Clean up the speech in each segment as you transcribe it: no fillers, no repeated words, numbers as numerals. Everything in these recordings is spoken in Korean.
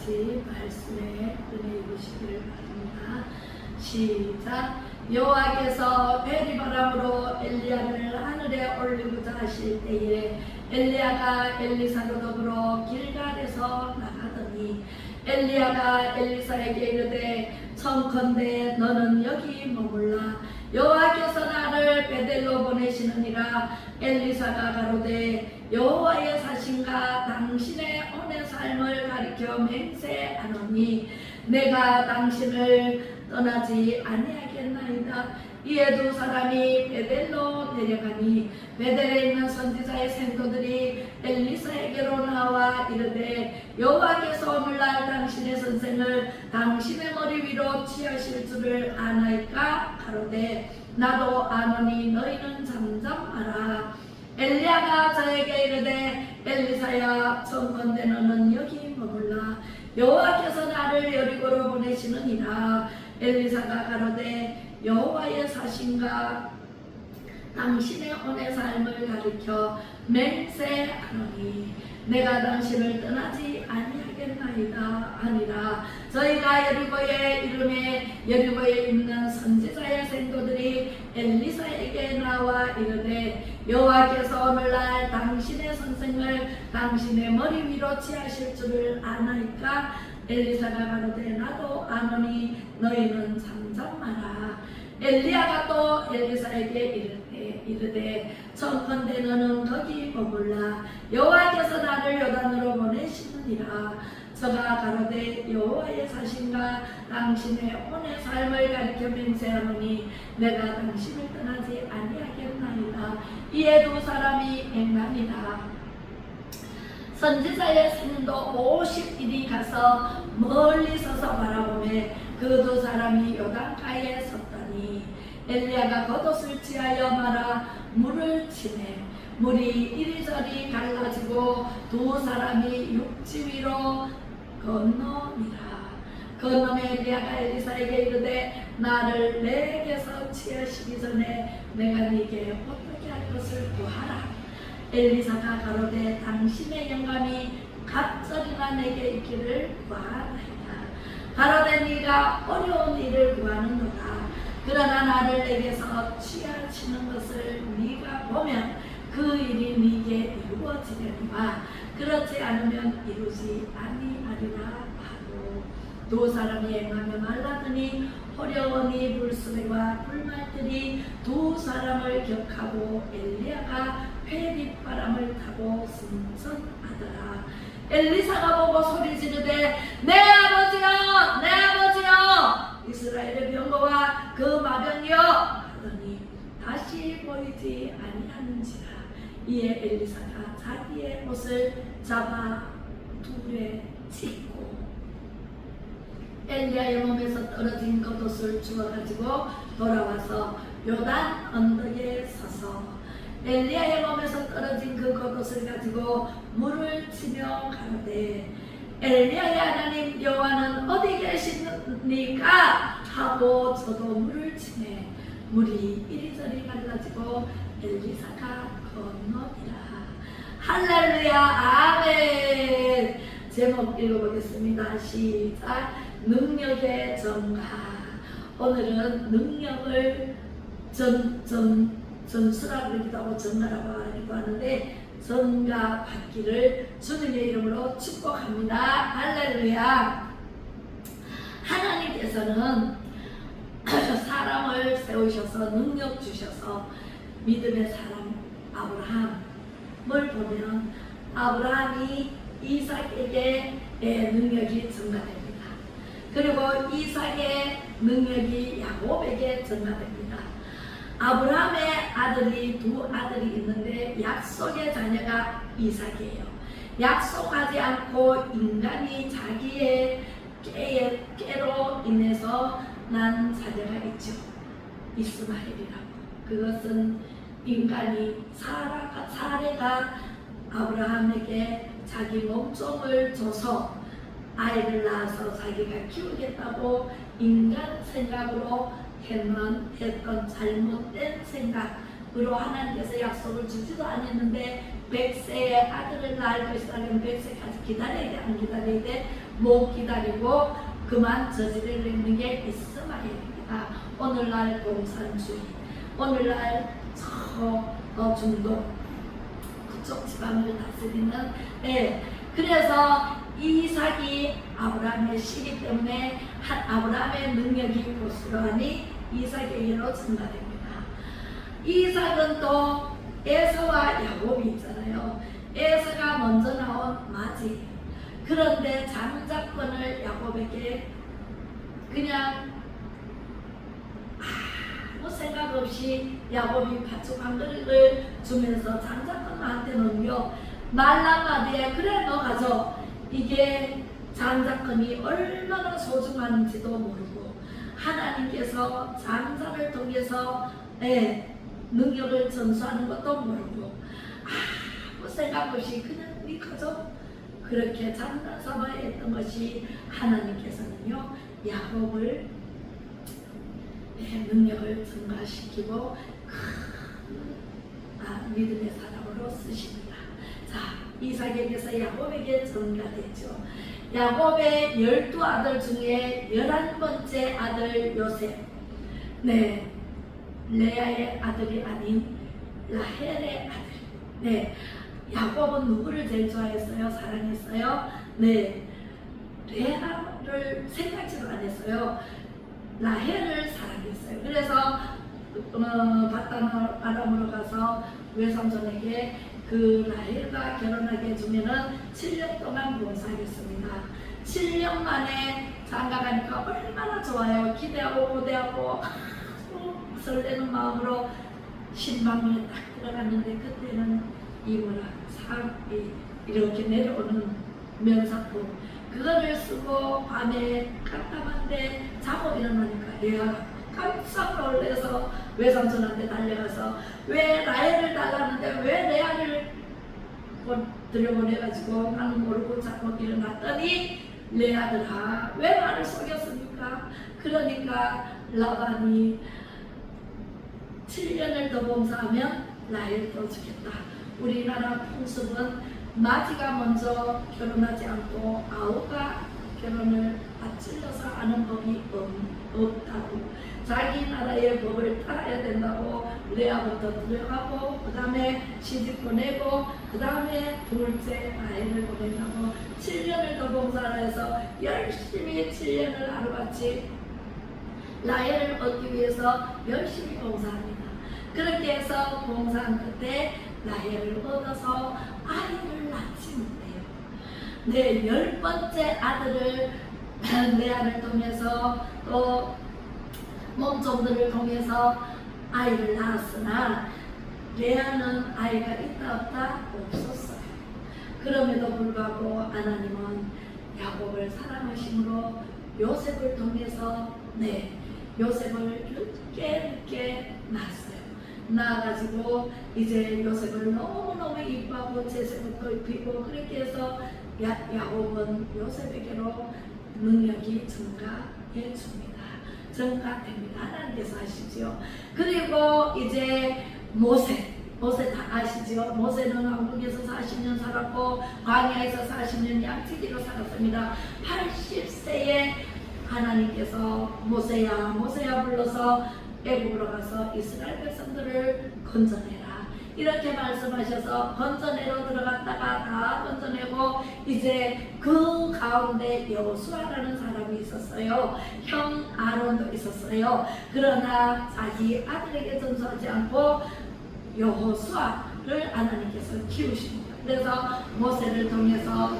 같이 말씀에 은혜 입으시기를 바랍니다. 시작. 여호와께서 회리바람으로 엘리야를 하늘에 올리고자 하실 때에 엘리야가 엘리사로 더불어 길갈에서 나가더니 엘리야가 엘리사에게 이르되 청컨대 너는 여기 머물라. 여호와께서 나를 베델로 보내시느니라. 엘리사가 가로되 여호와의 사신과 당신의 오늘 삶을 가리켜 맹세하노니 내가 당신을 떠나지 아니하겠나이다. 이에 두 사람이 베델로 내려가니 베델에 있는 선지자의 생도들이 엘리사에게로 나와 이르되 여호와께서 오늘날 당신의 선생을 당신의 머리 위로 취하실 줄을 아나이까? 가로되 나도 아노니 너희는 잠잠하라. 엘리야가 저에게 이르되 엘리사야 청컨대 너는 여기 머물라. 여호와께서 나를 여리고로 보내시느니라. 엘리사가 가로되 여호와의 사신과 당신의 오늘 삶을 가리켜 맹세하노니 내가 당신을 떠나지 아니하겠나이다 하니라. 저희가 여리고에 이름에 여리고에 있는 선지자의 생도들이 엘리사에게 나와 이르되 여호와께서 오늘날 당신의 선생을 당신의 머리 위로 취하실 줄을 아나이까? 엘리사가 가로되 나도 아노니 너희는 잠잠하라. 엘리야가 또 엘리사에게 이르되 청컨대 너는 거기 머물라. 여호와께서 나를 요단으로 보내시느니라. 저가 가로되 여호와의 사신과 당신의 오늘 삶을 가리켜 맹세하노니 내가 당신을 떠나지 아니하겠나이다. 이에 두 사람이 앵간이다. 선지자의 생도 50일이 가서 멀리 서서 바라보매 그 두 사람이 요단가에 섰더니 엘리야가 겉옷을 취하여 말아 물을 치매 물이 이리저리 갈라지고 두 사람이 육지 위로 건너니라. 건너매 엘리야가 엘리사에게 이르되 나를 내게서 취하시기 전에 내가 네게 어떻게 할 것을 구하라. 엘리사가 가로되 당신의 영감이 갑절이나 내게 있기를 구하나이다. 가로되 네가 어려운 일을 구하는도다. 그러나 나를 내게서 취하시는 것을 네가 보면 그 일이 네게 이루어지려니와 그렇지 않으면 이루지 아니하리라 하고 두 사람이 행하며 말하더니 호려원이 불수레와 불말들이 두 사람을 격하고 엘리야가 회빗바람을 타고 승천하더라. 엘리사가 보고 소리 지르되 내 아버지여 내 아버지여 이스라엘의 병거와 그 마병이여 하더니 다시 보이지 아니하는지라. 이에 엘리사가 자기의 옷을 잡아 둘에 찢고 엘리야의 몸에서 떨어진 겉옷을 주워가지고 돌아와서 요단 언덕에 서서 엘리야의 몸에서 떨어진 그 겉옷을 가지고 물을 치며 가로되 엘리야의 하나님 여호와는 어디 계십니까? 하고 저도 물을 치매 물이 이리저리 갈라지고 엘리사가 건너니라. 할렐루야 아멘. 제목 읽어보겠습니다. 시작. 능력의 전가. 오늘은 능력을 전수라고 하기도 하고 전가라고 하기도 하는데 전가 받기를 주님의 이름으로 축복합니다. 할렐루야. 하나님께서는 사람을 세우셔서 능력 주셔서 믿음의 사람 아브라함을 보면 아브라함이 이삭에게 능력이 전가됩니다. 그리고 이삭의 능력이 야곱에게 전가됩니다. 아브라함의 아들이 두 아들이 있는데 약속의 자녀가 이삭이에요. 약속하지 않고 인간이 자기의 깨로 인해서 난 자녀가 있죠. 이스마엘이라고. 그것은 인간이 사례가 아브라함에게 자기 몸종을 줘서 아이를 낳아서 자기가 키우겠다고 인간 생각으로 했던 잘못된 생각, 으로 하나님께서 약속을 주지도 않았는데 100세의 아들을 낳을 것이라면 100세까지 기다려야 돼? 안 기다려야 돼? 못 기다리고 그만 저지를 내는 게 있어야 됩니다. 오늘날 공산주의, 오늘날 중독 그쪽 지방을 다스리는 그래서 이삭이 아브라함의 씨기 때문에 아브라함의 능력이 고스란히 이삭에게로 전가됩니다. 이삭은 또 에서와 야곱이 있잖아요. 에서가 먼저 나온 맞이. 그런데 장자권을 야곱에게 그냥 아무 생각 없이 야곱이 팥죽 한 그릇을 주면서 장자권 나한테 넘겨 말라마디에 그래 너 가져. 이게 장자권이 얼마나 소중한지도 모르고 하나님께서 장자를 통해서 능력을 전수하는 것도 모르고 아무 생각 없이 그냥 네 가져. 그렇게 장자 삼아야 했던 것이 하나님께서는요 야곱을 능력을 증가시키고 큰 믿음의 사람으로 쓰십니다. 자, 이삭에게서 야곱에게 전가됐죠. 야곱의 12아들 중에 11번째 아들 요셉, 레아의 아들이 아닌 라헬의 아들. 야곱은 누구를 제일 좋아했어요? 사랑했어요? 레아를 생각지도 안 했어요. 라헬을 사랑했어요. 그래서 바단 아람으로 가서 외삼촌에게 그 라헬과 결혼하게 해주면은 7년 동안 봉사하겠습니다. 7년 만에 장가가니까 얼마나 좋아요. 기대하고 고대하고 설레는 마음으로 신방문에 딱 들어갔는데 그때는 이모라 사람이 이렇게 내려오는 면사포 그거를 쓰고 밤에 깜깜한데 자고 일어나니까 레아가 깜짝 놀라서 외삼촌한테 달려가서 왜 라헬을 달라는데 왜 레아를 들여보내가지고 나는 모르고 자고 일어났더니 레아들아 왜 나를 속였습니까? 그러니까 라반이 7년을 더 봉사하면 라헬도 주겠다. 우리나라 풍습은 마지가 먼저 결혼하지 않고 아우가 결혼을 앞질러서 하는 법이 없다고. 자기 나라의 법을 따라야 된다고 레아부터 들어가고 그 다음에 시집 보내고 그 다음에 둘째 라헬을 보낸다고 7년을 더 봉사를 해서 열심히 7년을 하루같이 라헬을 얻기 위해서 열심히 봉사합니다. 그렇게 해서 봉사한 끝에 라헬을 얻어서 아이를 낳지 못해요. 10번째 아들을 레아를 통해서 또 몸종들을 통해서 아이를 낳았으나 레아는 아이가 있다 없다 없었어요. 그럼에도 불구하고 하나님은 야곱을 사랑하심으로 요셉을 통해서 요셉을 늦게 낳았어요. 낳아가지고 이제 요셉을 너무너무 이뻐하고 제세부터 입히고 그렇게 해서 야곱은 요셉에게로 능력이 증가해 줍니다. 증가됩니다. 하나님께서 하시죠. 그리고 이제 모세 다 아시죠? 모세는 왕국에서 40년 살았고 광야에서 40년 양치기로 살았습니다. 80세에 하나님께서 모세야 불러서 애굽으로 가서 이스라엘 백성들을 건져내라 이렇게 말씀하셔서 건져내러 들어갔다가 다 건져내고 이제 그 가운데 여호수아라는 사람이 있었어요. 형 아론도 있었어요. 그러나 자기 아들에게 전수하지 않고 여호수아를 하나님께서 키우십니다. 그래서 모세를 통해서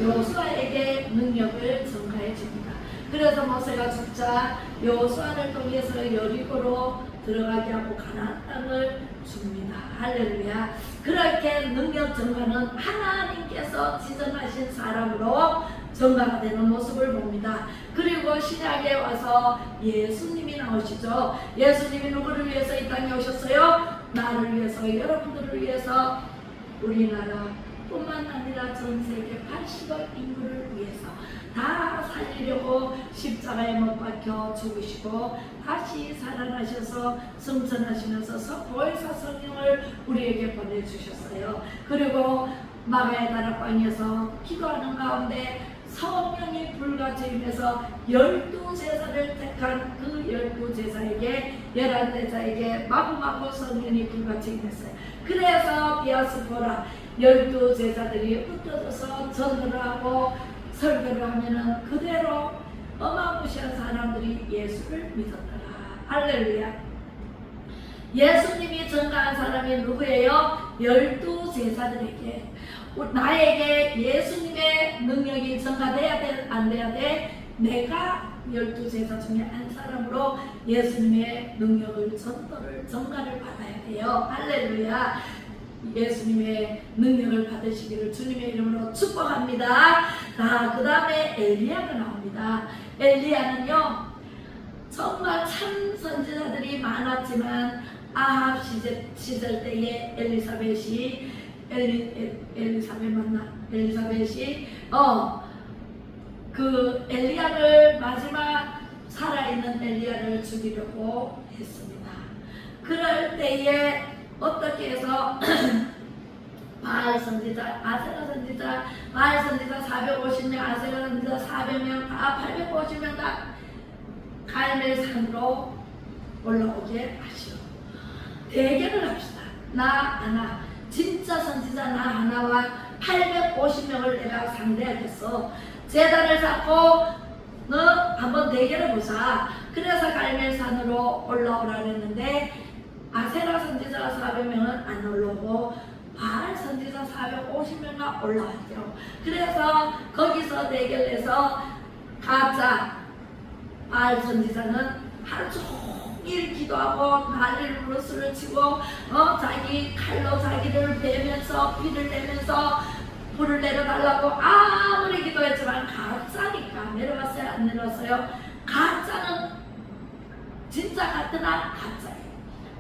여호수아에게 능력을 전가해 줍니다. 그래서 모세가 죽자 여호수아를 통해서 여리고로 들어가게 하고 가나안 땅을 줍니다. 할렐루야. 그렇게 능력 전가는 하나님께서 지정하신 사람으로 전가가 되는 모습을 봅니다. 그리고 신약에 와서 예수님이 나오시죠. 예수님이 누구를 위해서 이 땅에 오셨어요? 나를 위해서, 여러분들을 위해서, 우리나라 뿐만 아니라 전 세계 80억 인구를 위해서 다 살리려고 십자가 십자가에 못 박혀 죽으시고 다시 살아나셔서 승천하시면서 보혜사 성령을 우리에게 보내주셨어요. 그리고 마가의 다락방에서 기도하는 가운데 성령이 불같이 임해서 12제사를 택한 그 12제사에게 11제사에게 마구마구 성령이 불같이 임했어요. 그래서 디아스포라 12제사들이 흩어져서 전도를 하고 설교를 하면은 그대로 어마무시한 사람들이 예수를 믿었더라. 할렐루야. 예수님이 전가한 사람이 누구예요? 12제사들에게. 나에게 예수님의 능력이 전가돼야 돼? 안 돼야 돼? 내가 12제사 중에 한 사람으로 예수님의 능력을 전가를 받아야 돼요. 할렐루야. 예수님의 능력을 받으시기를 주님의 이름으로 축복합니다. 자, 그 다음에 엘리야가 나옵니다. 엘리야는요 정말 참 선지자들이 많았지만 아합 시절 때에 엘리사벳이 그 엘리야를 마지막 살아있는 엘리야를 죽이려고 했습니다. 그럴 때에 어떻게 해서 바알 선지자, 아세라 선지자, 바알 선지자 450명, 아세라 선지자 400명, 다 850명 다 갈멜산으로 올라오게 하시오. 대결을 합시다. 나 하나, 진짜 선지자 나 하나와 850명을 내가 상대하겠어. 제단을 쌓고 너 한번 대결해보자. 그래서 갈멜산으로 올라오라 그랬는데 아세라 선지자 400명은 안 올라오고 바알 선지자 450명만 올라왔죠. 그래서 거기서 대결해서 가짜 바알 선지자는 하루 종일 기도하고 난리를 부르스를 치고 자기 칼로 자기를 베면서 피를 내면서 불을 내려달라고 아무리 기도했지만 가짜니까 내려왔어요? 안 내려왔어요? 가짜는 진짜 같으나 가짜예요.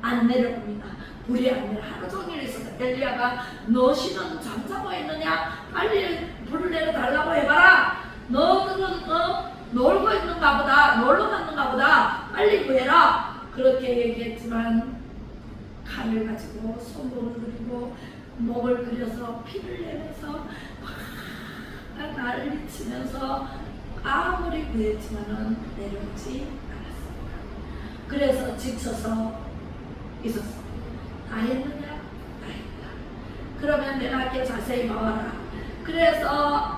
안 내려옵니다. 불이 안 내려. 하루 종일 있어서 엘리야가 너 신은 잠자고 있느냐? 빨리 불을 내려달라고 해봐라. 너들은 놀고 있는가 보다. 놀러 갔는가 보다. 빨리 구해라. 그렇게 얘기했지만 칼을 가지고 손목을 그리고 목을 그려서 피를 내면서 막 난리 치면서 아무리 구했지만은 내려오지 않았습니다. 그래서 지쳐서 있었습니다. 다 했느냐? 다 했다. 그러면 내가 이렇게 자세히 봐라. 그래서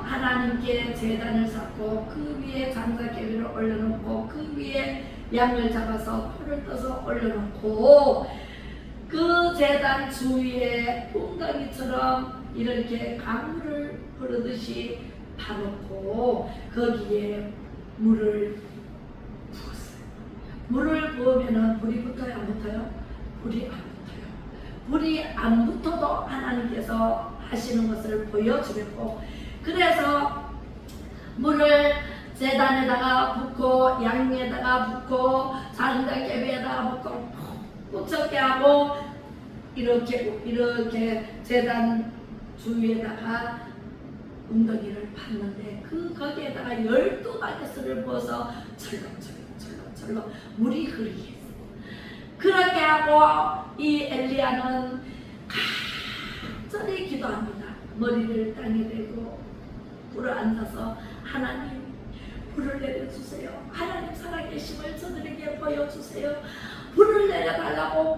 하나님께 제단을 쌓고 그 위에 장작개비를 올려놓고 그 위에 양을 잡아서 풀을 떠서 올려놓고 그 제단 주위에 웅덩이처럼 이렇게 강물을 흐르듯이 파놓고 거기에 물을 부었어요. 물을 부으면 불이 붙어요? 안 붙어요? 불이 안 붙어요. 불이 안 붙어도 하나님께서 하시는 것을 보여주겠고, 그래서 물을 제단에다가 붓고 양에다가 붓고 장작개비에다가 붓고 푹적게 하고 이렇게 제단 주위에다가 웅덩이를 팠는데 거기에다가 12바게스를 부어서 철렁철렁 물이 흐르게 했어요. 그렇게 하고 이 엘리야는 간절히 기도합니다. 머리를 땅에 대고 불을 앉아서 하나님 불을 내려주세요. 하나님 살아계심을 저들에게 보여주세요. 불을 내려달라고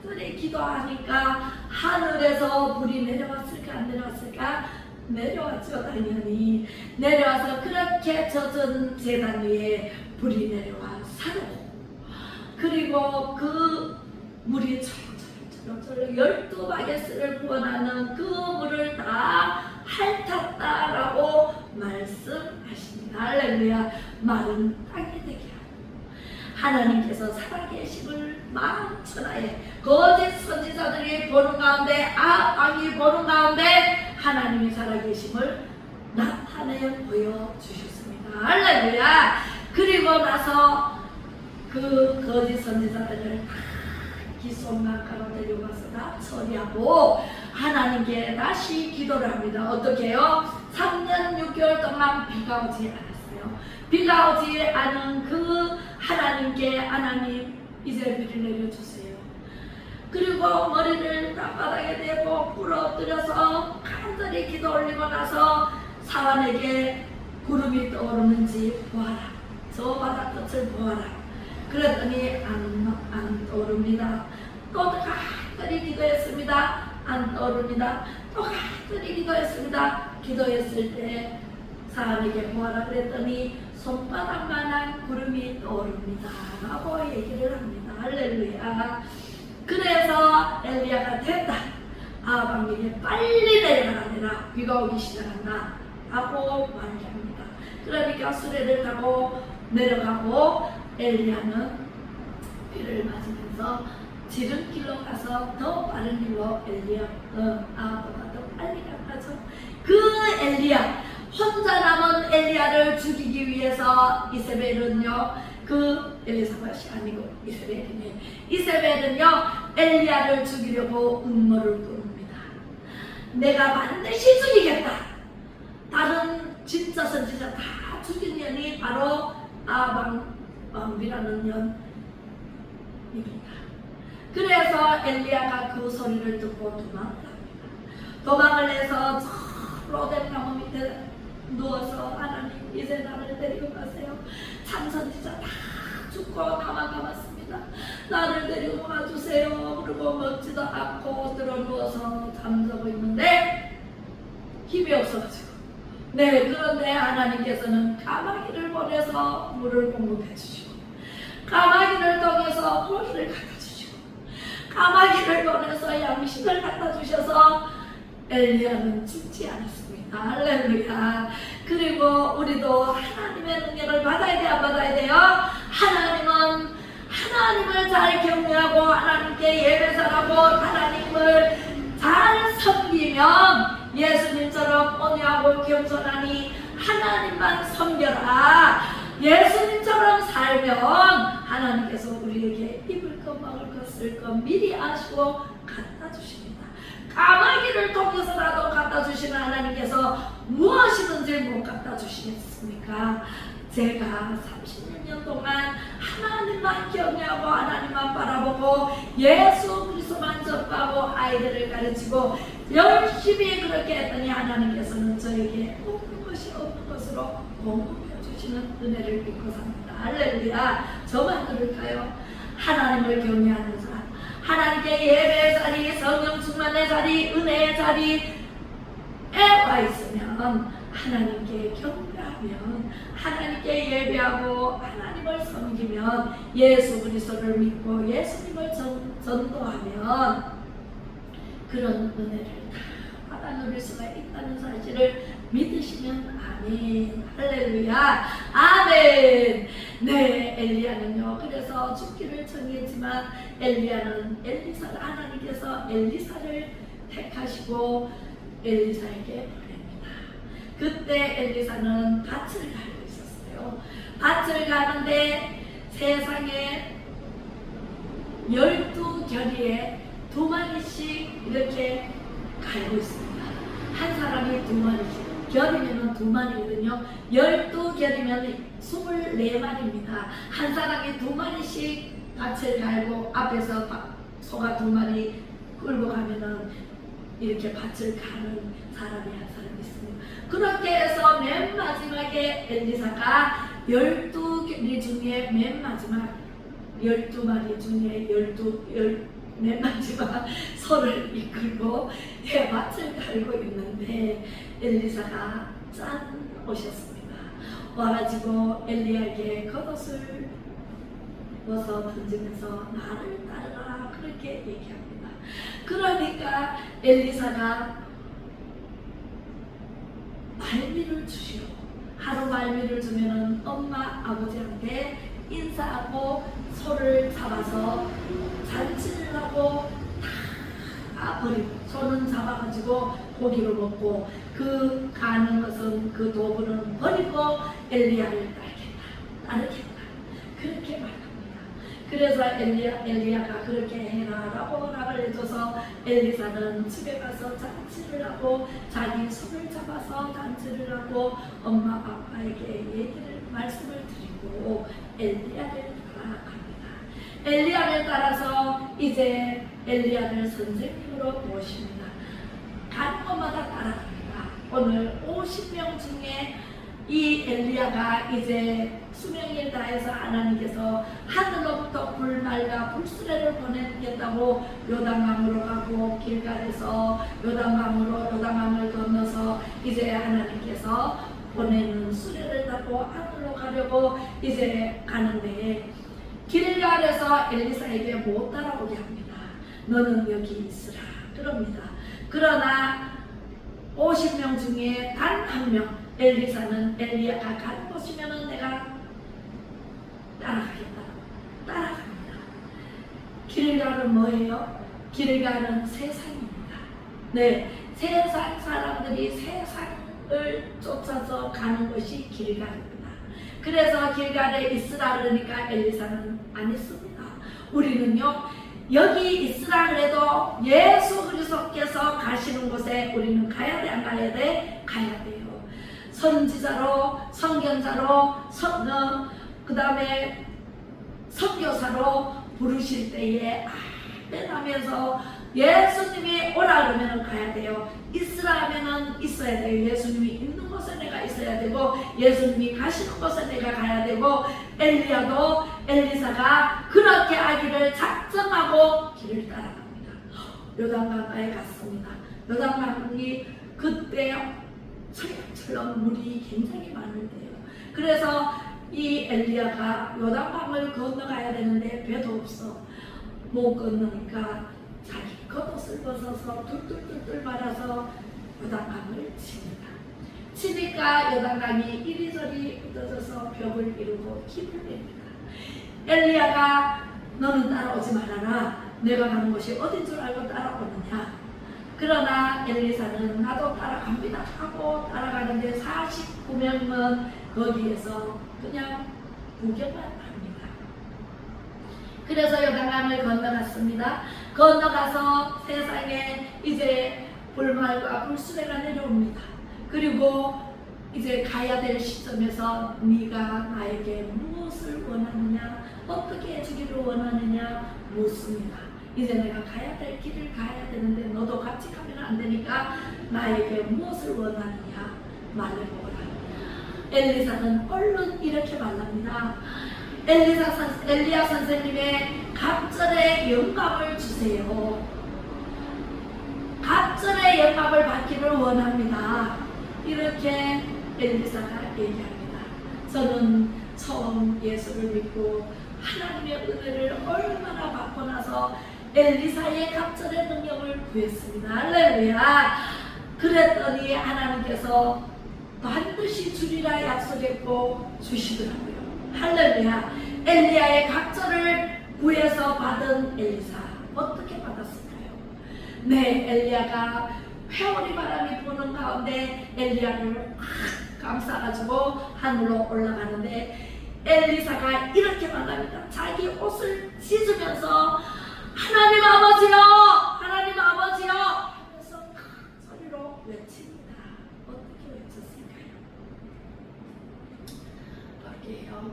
간절히 기도하니까 하늘에서 불이 내려왔을까 안 내려왔을까? 내려왔죠. 당연히 내려와서 그렇게 젖은 제단 위에 불이 내려와 사르고, 그리고 그 물이 철렁철렁 12바게스를 부어나는 그 물을 다 핥았다라고 말씀하십니다. 할렐루야. 마른 땅이 되게 하고 하나님께서 살아계심을 만천하에 거짓 선지자들이 보는 가운데 아합이 보는 가운데 하나님이 살아계심을 나타내 보여주셨습니다. 할렐루야. 그리고 나서 그 거짓 선지자들을 기쏨나카로 데려가서 다 처리하고 하나님께 다시 기도를 합니다. 어떻게 해요? 3년 6개월 동안 비가 오지 않았어요. 비가 오지 않은 그 하나님께 하나님 이제 비를 내려주세요. 그리고 머리를 땅바닥에 대고 부러뜨려서 간절히 기도 올리고 나서 사환에게 구름이 떠오르는지 보아라. 저 바다 끝을 보아라. 그랬더니 안 떠오릅니다. 또 간절히 기도했습니다. 안 떠오릅니다. 또 간절히 기도했습니다. 기도했을 때 사람에게 보아라 그랬더니 손바닥만한 구름이 떠오릅니다 라고 얘기를 합니다. 할렐루야. 그래서 엘리야가 됐다. 아합에게 빨리 내려가라. 비가 오기 시작한다 라고 말합니다. 그러니까 수레를 타고 내려가고 엘리야는 비를 맞으면서 지름길로 가서 더 빠른 길로 아합보다 더 빨리 갔다죠. 그 엘리야, 혼자 남은 엘리야를 죽이기 위해서 이세벨은요, 그 엘리사벳이 아니고 이세벨이네. 이세벨은요 엘리야를 죽이려고 음모를 꾸립니다. 내가 반드시 죽이겠다. 다른 진짜 선지자 다 죽인 년이 바로 아합왕이라는 년입니다. 그래서 엘리야가 그 소리를 듣고 도망을 합니다. 도망을 해서 저 로뎀나무 밑에 누워서 하나님 이제 나를 데리고 가세요. 참선지자 다 죽고 나만 남았습니다. 나를 데리고 가주세요. 그리고 먹지도 않고 들어 누워서 잠자고 있는데 힘이 없어가지고 그런데 하나님께서는 까마귀를 보내서 물을 공급해 주시고 까마귀를 통해서 고기를 갖다 주시고 까마귀를 보내서 양식을 갖다 주셔서 엘리야는 죽지 않았습니다. 할렐루야. 그리고 우리도 하나님의 능력을 받아야 돼요, 안 받아야 돼요? 하나님은 하나님을 잘 경외하고 하나님께 예배잘하고 하나님을 잘 섬기면 예수님처럼 온유하고 겸손하니 하나님만 섬겨라. 예수님처럼 살면 하나님께서 우리에게 입을 것 먹을 것 쓸 것 미리 아시고 갖다 주십니다. 까마귀를 통해서라도 갖다 주시는 하나님께서 무엇이든지 못 갖다 주시겠습니까? 제가 30년 동안 하나님만 경외하고 하나님만 바라보고 예수 그리스도만 접하고 아이들을 가르치고 열심히 그렇게 했더니 하나님께서는 저에게 없는 것이 없는 것으로 공급해 주시는 은혜를 믿고 삽니다. 할렐루야. 저만 그럴까요? 하나님을 경외하는 사람, 하나님께 예배의 자리, 성령 충만의 자리, 은혜의 자리에 와 있으면 하나님께 경배하면 하나님께 예배하고 하나님을 섬기면 예수 그리스도를 믿고 예수님을 전도하면 그런 은혜를 다 받아 누릴 수가 있다는 사실을 믿으시면 아멘. 할렐루야. 아멘. 엘리야는요 그래서 죽기를 정했지만 엘리야는 엘리사를 하나님께서 엘리사를 택하시고 엘리사에게 보냅니다. 그때 엘리사는 밭을 갈고 있었어요. 밭을 가는데 세상에 12겨리에 2마리씩 이렇게 갈고 있습니다. 한 사람이 2마리씩. 결이면 2마리거든요. 12결이면 24마리입니다. 한 사람이 2마리씩 밭을 갈고 앞에서 소가 2마리 끌고 가면은 이렇게 밭을 가는 사람이 한 사람 있습니다. 그렇게 해서 맨 마지막에 엘리사가 12개리 중에 맨 마지막 12마리 중에 맨 마지막 소를 이끌고 밭을 갈고 있는데 엘리사가 짠 오셨습니다. 와가지고 엘리야에게 겉옷을 벗어 던지면서 나를 따르라 그렇게 얘기합니다. 그러니까 엘리사가 말미를 주시오. 하루 말미를 주면은 엄마 아버지한테 인사하고 소를 잡아서 잔치를 하고 다 버리고 소는 잡아가지고 고기를 먹고 그 가는 것은 그 도구는 버리고 엘리야를 따르겠다 그렇게 말합니다. 그래서 엘리야가 그렇게 해라라고 허락을 해줘서 엘리사는 집에 가서 잔치를 하고 자기 손을 잡아서 잔치를 하고 엄마 아빠에게 말씀을 드리고 엘리야를 따라갑니다. 엘리야를 따라서 이제 엘리야를 선생님으로 모십니다. 가는 곳마다 따라갑니다. 오늘 50명 중에 이 엘리야가 이제 수명일 다해서 하나님께서 하늘로부터 불말과 불수레를 보내겠다고 요단강으로 가고 길갈에서 요단강을 건너서 이제 하나님께서 보내는 수레를 타고 하늘로 가려고 이제 가는데 길갈에서 엘리사에게 못 따라오게 합니다. 너는 여기 있으라 그럽니다. 그러나 50명 중에 단 한 명 엘리사는 엘리야가 가는 곳이면은 내가 따라갑니다. 길갈은 뭐예요? 길갈은 세상입니다. 네, 세상 사람들이 세상을 쫓아서 가는 것이 길갈입니다. 그래서 길갈에 있으라 그러니까 엘리사는 안 있습니다. 우리는요 여기 있으라 그래도 예수 그리스도께서 가시는 곳에 우리는 가야 돼, 안 가야 돼? 가야 돼요. 선지자로, 선견자로, 그 다음에 선교사로 부르실 때에 아멘 하면서 예수님이 오라 그러면 가야 돼요. 있으라 하면은 있어야 돼요. 예수님이 있는 곳에 내가 있어야 되고 예수님이 가시는 곳에 내가 가야 되고 엘리야도 엘리사가 그렇게 하기를 작정하고 길을 따라갑니다. 요단강가에 갔습니다. 요단강이 그때 철렁철렁 물이 굉장히 많은데요. 그래서 이 엘리야가 요단강을 건너가야 되는데 배도 없어. 못 건너니까 자기 겉옷을 벗어서 툴툴툴툴 말아서 요단강을 칩니다. 치니까 요단강이 이리저리 흩어져서 벽을 이루고 길을 냅니다. 엘리야가 너는 따라오지 말아라. 내가 가는 곳이 어딘 줄 알고 따라오느냐. 그러나 엘리사는 나도 따라갑니다 하고 따라가는데 49명은 거기에서 그냥 구경만 합니다. 그래서 요단강을 건너갔습니다. 건너가서 세상에 이제 불말과 불수레가 내려옵니다. 그리고 이제 가야 될 시점에서 네가 나에게 무엇을 원하느냐, 어떻게 해주기를 원하느냐 묻습니다. 이제 내가 가야 될 길을 가야 되는데 너도 같이 가면 안 되니까 나에게 무엇을 원하느냐 말해보라. 엘리사는 얼른 이렇게 말합니다. 엘리야 선생님의 갑절의 영감을 주세요. 갑절의 영감을 받기를 원합니다. 이렇게 엘리사가 얘기합니다. 저는 처음 예수를 믿고 하나님의 은혜를 얼마나 받고 나서 엘리사의 갑절의 능력을 구했습니다. 할렐루야. 그랬더니 하나님께서 반드시 주리라 약속했고 주시더라고요. 할렐루야. 엘리야의 갑절을 구해서 받은 엘리사 어떻게 받았을까요? 네, 엘리야가 회오리 바람이 부는 가운데 엘리야를 감싸가지고 하늘로 올라가는데 엘리사가 이렇게 말합니다. 자기 옷을 찢으면서 하나님 아버지요, 하나님 아버지요 하면서 큰 소리로 외칩니다. 어떻게 외쳤을까요? 볼게요.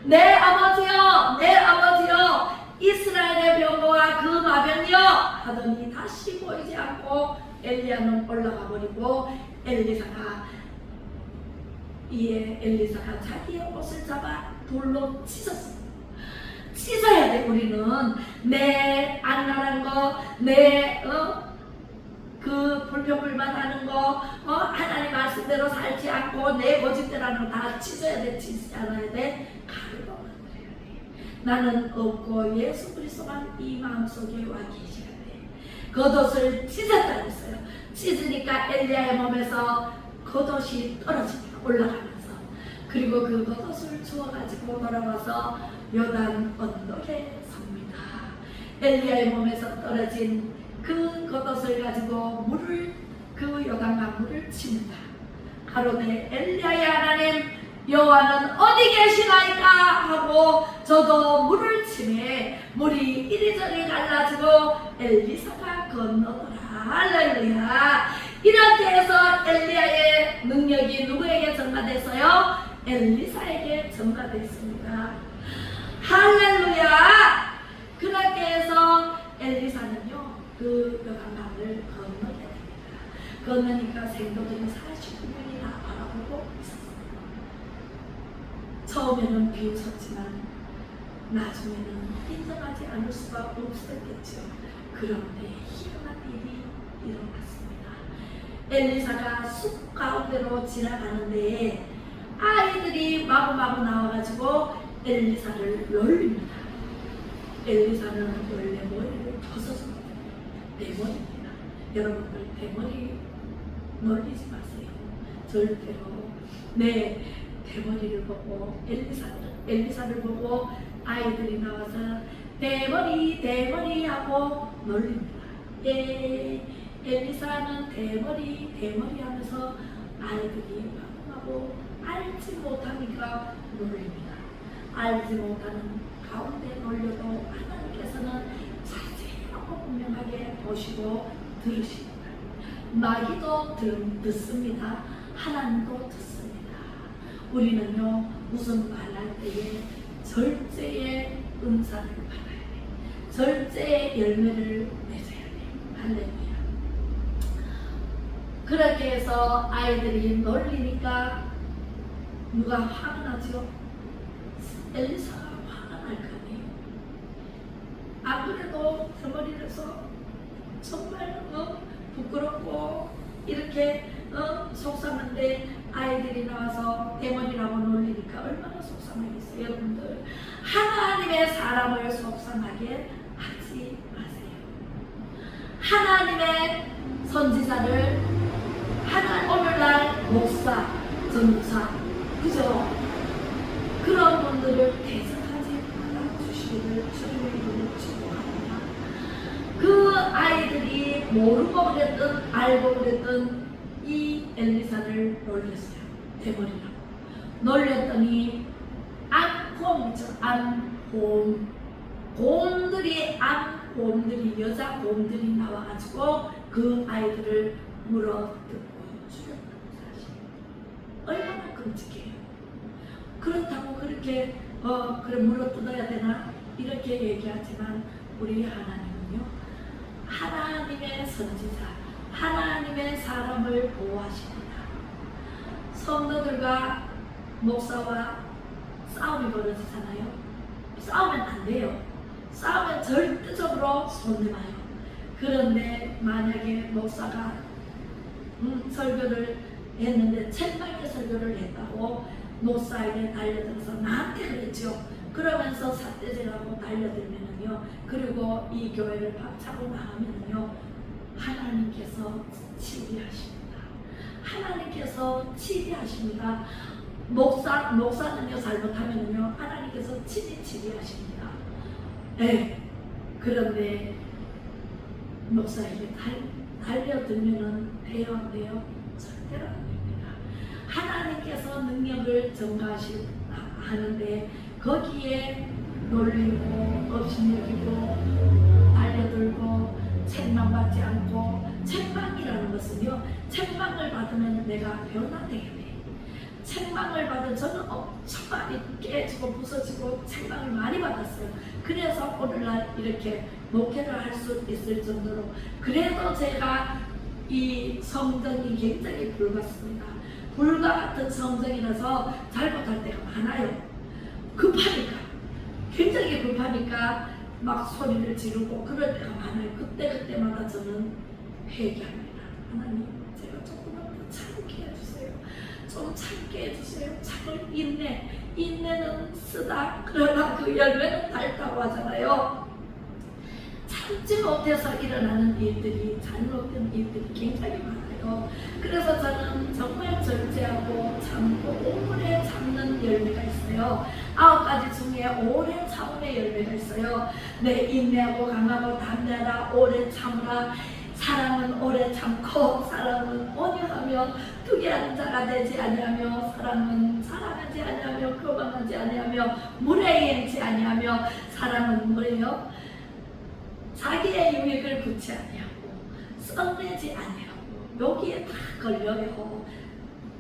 내 아버지요, 내 아버지요, 이스라엘의 병거와 그 마병이요 하더니 다시 보이지 않고 엘리야는 올라가 버리고 엘리사가 자기의 옷을 잡아 돌로 찢었습니다. 찢어야 돼. 우리는 내 안나란 거, 내 그 불평불만하는 거, 하나님 말씀대로 살지 않고 내 고집대로는 다 찢어야 돼. 찢지 않아야 돼. 가르고 만들어야 돼. 나는 없고 예수 그리스도만 이 마음속에 와 계셔야 돼. 겉옷을 찢었다 했어요. 찢으니까 엘리야의 몸에서 겉옷이 떨어집니다. 올라가면서. 그리고 그 겉옷을 주워가지고 돌아와서 요단 언덕에 섭니다. 엘리야의 몸에서 떨어진 그 겉옷을 가지고 물을 그 요단강물을 칩니다. 가로되 엘리야의 하나님 여호와는 어디 계시나이까 하고 저도 물을 치매 물이 이리저리 갈라지고 엘리사가 건너더라. 할렐루야. 이렇게 해서 엘리야의 능력이 누구에게 전가됐어요? 엘리사에게 전가됐습니다. 할렐루야. 그렇게 해서 엘리사는요 그 요단강을 건너게 됩니다. 건너니까 생도들이 49명이 다 바라보고 있었어요. 처음에는 비웃었지만 나중에는 인정하지 않을 수가 없었겠죠. 그런데 희한한 일이 일어났습니다. 엘리사가 숲 가운데로 지나가는데 아이들이 마구마구 나와가지고 엘리사를 놀립니다. 엘리사는 원래 머리를 벗어줍니다. 대머리입니다. 여러분들 대머리 놀리지 마세요. 절대로. 네, 대머리를 보고 엘리사를 보고 아이들이 나와서 대머리 하고 놀립니다. 예, 엘리사는 대머리 하면서 아이들이 마구마구 알지 못하니까 놀립니다. 알지 못하는 가운데 놀려도 하나님께서는 자세하고 분명하게 보시고 들으십니다. 마귀도 듣습니다. 하나님도 듣습니다. 우리는요 무슨 말할 때에 절제의 은사를 받아야 돼. 절제의 열매를 맺어야 돼. 할렐루야. 그렇게 해서 아이들이 놀리니까 누가 화가 나죠? 엘리사가 화가 날 거 아니에요. 안 그래도 대머리에서 정말 부끄럽고 이렇게 속상한데 아이들이 나와서 대머리라고 놀리니까 얼마나 속상하겠어요. 여러분들 하나님의 사람을 속상하게 하지 마세요. 하나님의 선지자를 오늘날 목사, 전도사 그죠? 그런 분들을 대접하지 말아주시기를 주님의 이름으로 축복합니다. 그 아이들이 모르고 그랬든 알고 그랬든 이 엘리사를 놀렸어요. 대머리라고 놀렸더니 곰들이 여자 곰들이 나와가지고 그 아이들을 물어뜯고 죽였다는 사실. 얼마나 끔찍해요. 그렇다고 그렇게 그래 물어뜯어야 되나 이렇게 얘기하지만 우리 하나님은요 하나님의 선지자, 하나님의 사람을 보호하십니다. 성도들과 목사와 싸움이 벌어지잖아요. 싸우면 안 돼요. 싸우면 절대적으로 손해봐요. 그런데 만약에 목사가 설교를 했는데 책망의 설교를 했다고 목사에게 달려들어서 나한테 그랬죠. 그러면서 삿대질하고 달려들면은요. 그리고 이 교회를 박차고 나가면은요. 하나님께서 치리하십니다. 하나님께서 치리하십니다. 목사는요 잘못하면은요 하나님께서 친히 치리하십니다. 네. 그런데 목사에게 달려들면은 돼요 안 돼요? 절대로 안 됩니다. 하나님께서 능력을 전가하는데 거기에 놀리고 업신여기고 달려들고 책망받지 않고 책망이라는 것은요 책망을 받으면 내가 변화되게 돼. 책망을 받은 저는 엄청 많이 깨지고 부서지고 책망을 많이 받았어요. 그래서 오늘날 이렇게 목회를 할 수 있을 정도로 그래도 제가 이 성정이 굉장히 불같습니다. 불과 같은 성정이라서 잘못할 때가 많아요. 급하니까 굉장히 급하니까 막 소리를 지르고 그럴 때가 많아요. 그때마다 저는 회개합니다. 하나님 제가 조금만 더 참게 해주세요. 좀 참게 해주세요. 참을 인내는 쓰다 그러나 그 열매는 달다고 하잖아요. 참지 못해서 일어나는 일들이 잘못된 일들이 굉장히 많아요. 그래서 저는 정말 절제하고 참고 오래 참는 열매가 있어요. 9가지 중에 오래 참음의 열매가 있어요. 내 인내하고 강하고 담대하라 오래 참으라 사랑은 오래 참고 사랑은 온유하며 투기하는 자가 되지 아니하며 사랑은 사랑하지 아니하며 교만하지 아니하며 물에 행치 아니하며 사랑은 뭐예요? 자기의 유익을 구치 아니하고 썩내지 아니하고 여기에 다 걸려요.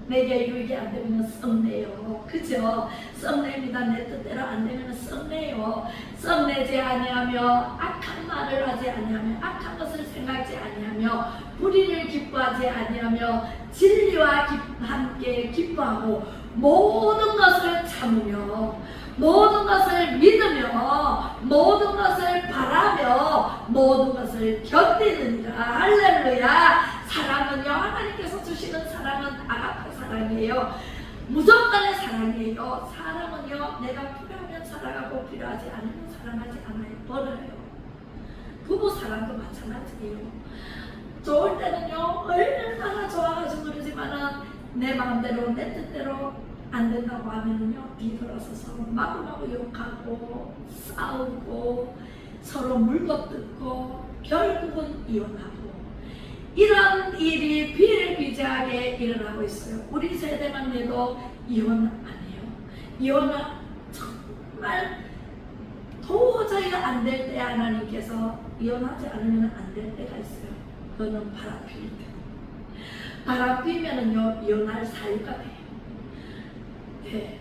내게 유익이 안 되면 썩내요. 그죠? 썩냅니다. 내 뜻대로 안 되면 썩내요. 썩내지 아니하며 악한 말을 하지 아니하며 악한 것을 생각지 아니하며 불의를 기뻐하지 아니하며 진리와 함께 기뻐하고 모든 것을 참으며 모든 것을 믿으며 모든 것을 바라며 모든 것을 견디느니라. 할렐루야. 사랑은요, 하나님께서 주시는 사랑은 아가페 사랑이에요. 무조건의 사랑이에요. 사랑은요, 내가 필요하면 사랑하고 필요하지 않으면 사랑하지 않아요. 버려요. 부부 사랑도 마찬가지예요. 좋을 때는요, 얼마나 좋아가지고 그러지만은 내 마음대로 내 뜻대로 안 된다고 하면은요, 뒤돌아서서 마구마구 욕하고 싸우고 서로 물고 뜯고 결국은 이혼하고 이런 일이 비일비재하게 일어나고 있어요. 우리 세대만 해도 이혼 안 해요. 이혼은 정말 도저히 안 될 때 하나님께서 이혼하지 않으면 안 될 때가 있어요. 그거는 바람 필 때. 바람 피면은요, 이혼할 사유가 돼요. 네,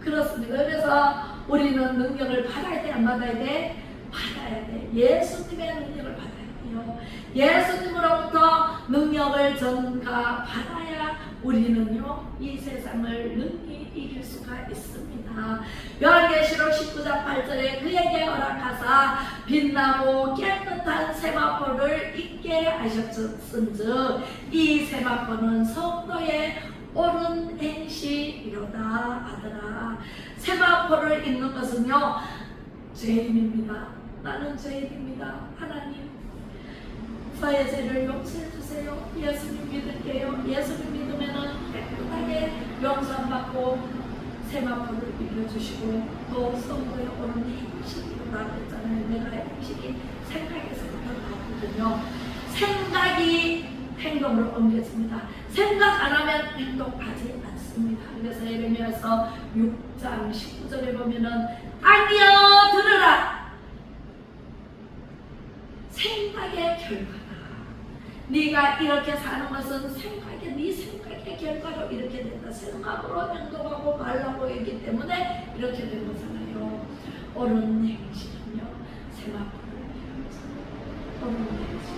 그렇습니다. 그래서 우리는 능력을 받아야 돼, 안 받아야 돼? 받아야 돼. 예수님의 능력을 받아야 돼요. 예수님으로부터 능력을 전가 받아야 우리는요, 이 세상을 능히 이길 수가 있습니다. 요한계시록 19장 8절에 그에게 허락하사 빛나고 깨끗한 세마포를 입게 하셨은즉 이 세마포는 성도의 옳은 행실이로다 하더라. 세마포를 입는 것은요, 죄인입니다. 나는 죄인입니다. 하나님, 저의 죄를 용서해 주세요. 예수님 믿을게요. 예수님 믿으면은 깨끗하게 용서받고 세마포를 입혀주시고 또 성도의 옳은 행실이로다 그랬잖아요. 내가 행실이 생각에서부터 나오거든요. 생각이 행동으로 옮겨집니다. 생각 안 하면 행동하지 않습니다. 그래서 예레미야서 6장 19절에 보면은 아니여 들으라. 생각의 결과다. 네가 이렇게 사는 것은 네 생각의 결과로 이렇게 된다. 생각으로 행동하고 말하고 있기 때문에 이렇게 된 거잖아요. 옳은 행실은요, 세마포를 입혀서 옳은 행실,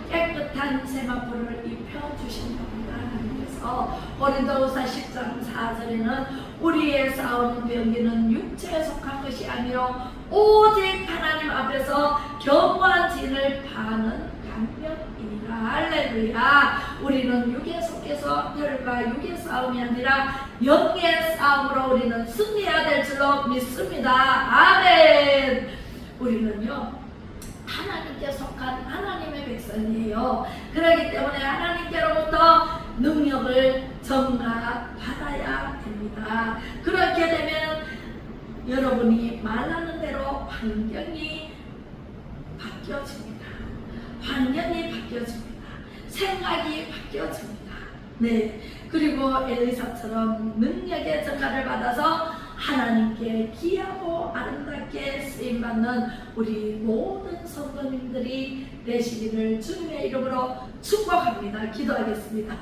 깨끗한 세마포를 입혀주신답니다. 하나님께서 고린도후서 10장 4절에는 우리의 싸우는 병기는 육체에 속한 것이 아니요 오직 하나님 앞에서 견고한 진을 파는 강력이니라. 할렐루야. 우리는 육에 속해서 혈과 육의 싸움이 아니라 영의 싸움으로 우리는 승리해야 될 줄로 믿습니다. 아멘. 우리는요, 하나님께 속한 하나님의 백성이에요. 그렇기 때문에 하나님께로부터 능력을 전가받아야 됩니다. 그렇게 되면 여러분이 말하는 대로 환경이 바뀌어집니다. 환경이 바뀌어집니다. 생각이 바뀌어집니다. 네, 그리고 엘리사처럼 능력의 전가를 받아서 하나님께 귀하고 아름답게 쓰임받는 우리 모든 성도님들이 되시기를 주님의 이름으로 축복합니다. 기도하겠습니다.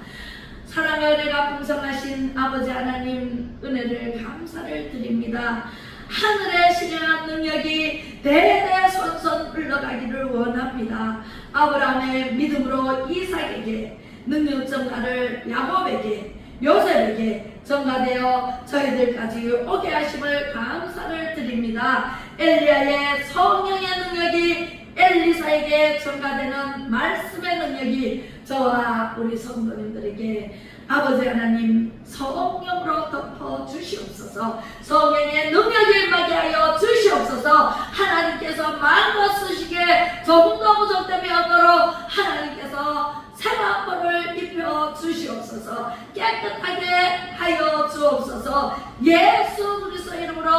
사랑의 은혜가 풍성하신 아버지 하나님, 은혜를 감사를 드립니다. 하늘의 신령한 능력이 대대손손 흘러가기를 원합니다. 아브라함의 믿음으로 이삭에게 능력 전가를 야곱에게 요셉에게 전가되어 저희들까지 오게 하심을 감사를 드립니다. 엘리야의 성령의 능력이 엘리사에게 전가되는 말씀의 능력이 저와 우리 성도님들에게 아버지 하나님 성령으로 덮어 주시옵소서. 성령의 능력이 임하게 하여 주시옵소서. 하나님께서 마음껏 쓰시기에 조금도 부족됨이 없도록 하나님께서 세마포를 입혀 주시옵소서. 깨끗하게 하여 주옵소서. 예수 그리스도 이름으로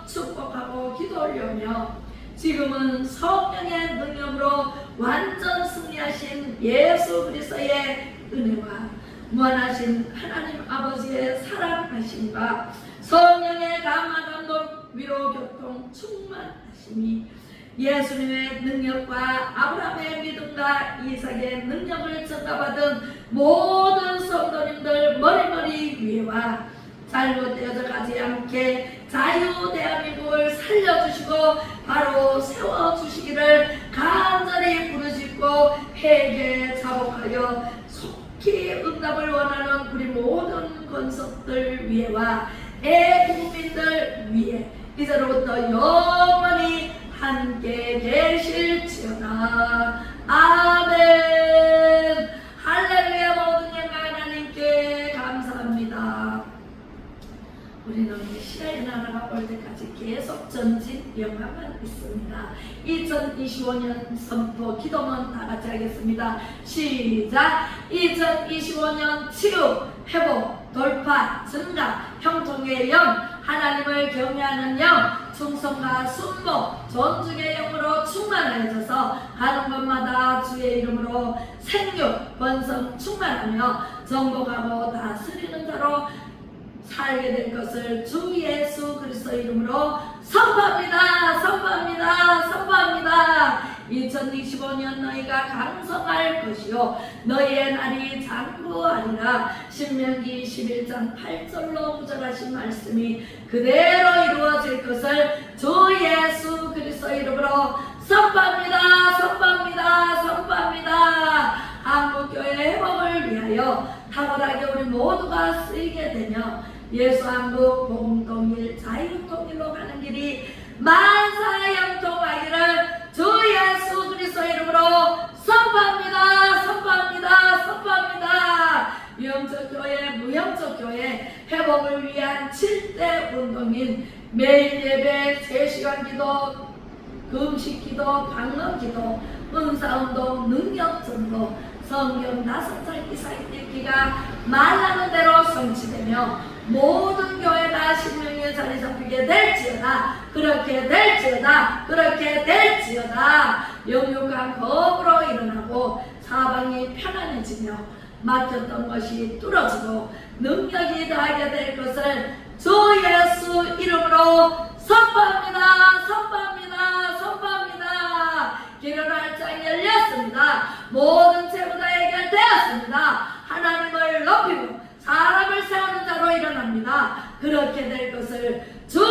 축복하고 기도 올리며 지금은 성령의 능력으로 완전 승리하신 우리 예수 그리스도의 은혜와 무한하신 하나님 아버지의 사랑하심과 성령의 감화 감동 위로 교통 충만하심이 예수님의 능력과 아브라함의 믿음과 이삭의 능력을 전가받은 모든 성도님들 머리머리 위에와 잘못되어져 가지 않게 자유 대한민국을 살려주시고 바로 세워주시기를 간절히 부르짖고 회개 자복하여 속히 응답을 원하는 우리 모든 권속들 위에와 애국민들 위에 이제로부터 영원히 함께 계실지어다. 아멘. 할렐루야. 모든 영광 하나님께 감사합니다. 우리는 시간의 나라가 올 때까지 계속 전진 영광만 있습니다. 2025년 선포 기도문 다 같이 하겠습니다. 시작. 2025년 치유, 회복, 돌파, 증가, 형통의 영, 하나님을 경외하는 영, 충성과 순복, 존중의 영으로 충만해져서 가는 곳마다 주의 이름으로 생육, 번성 충만하며 정복하고 다스리는 자로 살게 될 것을 주 예수 그리스도 이름으로 선포합니다. 선포합니다. 선포합니다. 2025년 너희가 강성할 것이요 너희의 날이 장구하리라. 신명기 21장 8절로 구절하신 말씀이 그대로 이루어질 것을 주 예수 그리스도 이름으로 선포합니다. 선포합니다. 선포합니다. 한국교회 회복을 위하여 탁월하게 우리 모두가 쓰이게 되며 예수한국 복음통일 자유통일로 가는 길이 만사형통하기를 주 예수 그리스도 이름으로 선포합니다. 선포합니다. 선포합니다. 유영적교회 무영적교회 회복을 위한 7대 운동인 매일 예배 3시간 기도 금식 기도 방언 기도 은사운동 능력전도 성경 5장 이상 읽기가 말하는 대로 성취되며 모든 교회가 신명에 자리 잡히게 될지어다. 그렇게 될지어다. 그렇게 될지어다. 영육한 거업으로 일어나고 사방이 편안해지며 막혔던 것이 뚫어지고 능력이 더하게 될 것을 주 예수 이름으로 선포합니다. 선포합니다. 선포합니다. 기름 활짝 열렸습니다. 모든 죄부다 해결되었습니다. 하나님을 높이고 사람을 세우는 자로 일어납니다. 그렇게 될 것을 주